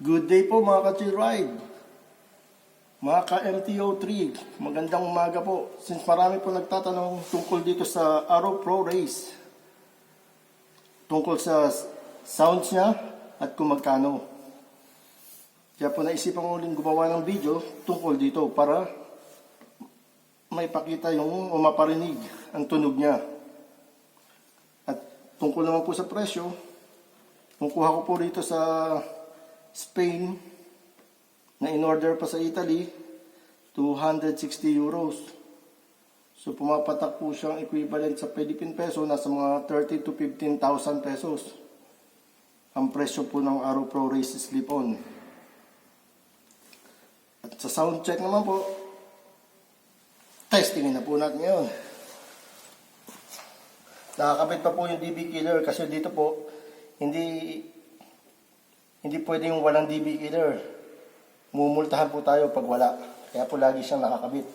Good day po mga ka-ride, mga ka-MT03, magandang umaga po. Since marami po nagtatanong tungkol dito sa Arrow Pro Race, tungkol sa sounds niya at kung magkano. Kaya po naisipan ko uling gumawa ng video tungkol dito para maipakita yung maparinig ang tunog niya. At tungkol naman po sa presyo, kumukuha ko po dito sa Spain na in-order pa sa Italy, 260 euros. So pumapatak po siyang equivalent sa Philippine peso, nasa mga 30 to 15,000 pesos ang presyo po ng Arrow Pro Race slip-on. At sa sound check naman po, testingin na po natin ngayon. Nakakabit pa po yung Dbkiller kasi dito po hindi pwedeng walang Dbkiller. Mumultahan po tayo pag wala. Kaya po lagi siyang nakakabit.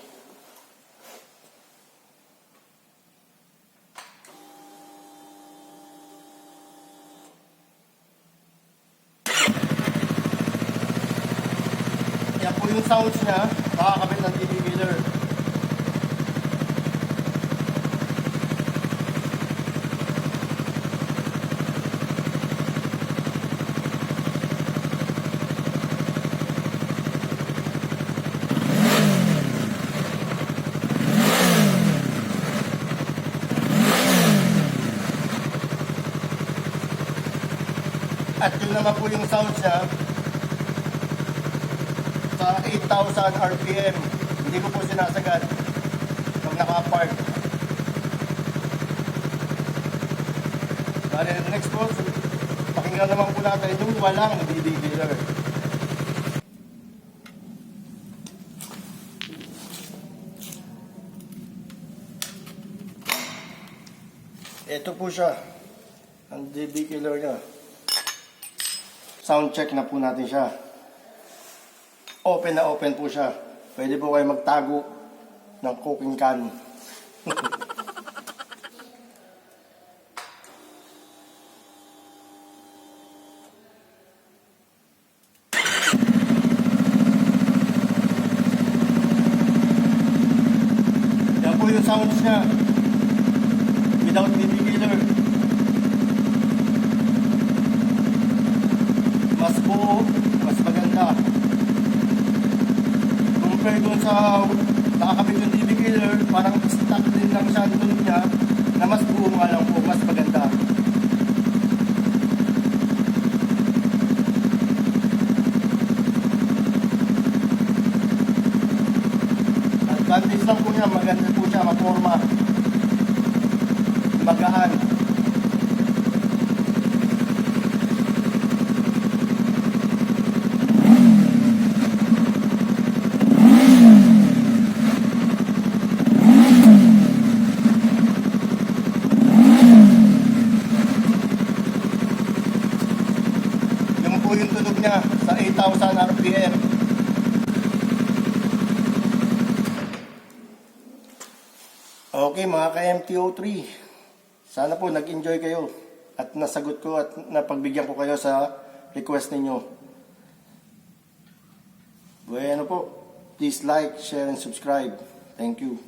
Kaya po yung sounds niya, nakakabit ng Dbkiller. At yun naman po yung sound niya sa 8,000 RPM. Hindi ko po sinasagad pag naka-park. Bale, next po, pakinggan naman po natin yung walang Dbkiller. Ito po siya, ang Dbkiller niya. Sound check na po natin siya. Open na open po siya. Pwede po kayo magtago ng cooking can. Yan po yung sounds niya without Dbkiller. Mas buo, mas maganda. Compare doon sa nakakabit yung Dbkiller, parang stuck din lang siya ang tunog niya, na mas buo nga lang po, mas maganda. Advantage lang po niya, maganda po siya, maporma, magaan. Po yung tunog niya sa 8,000 RPM. Okay mga ka-MT03, sana po nag-enjoy kayo at nasagot ko at napagbigyan ko kayo sa request ninyo. Bueno po, please like, share and subscribe. Thank you.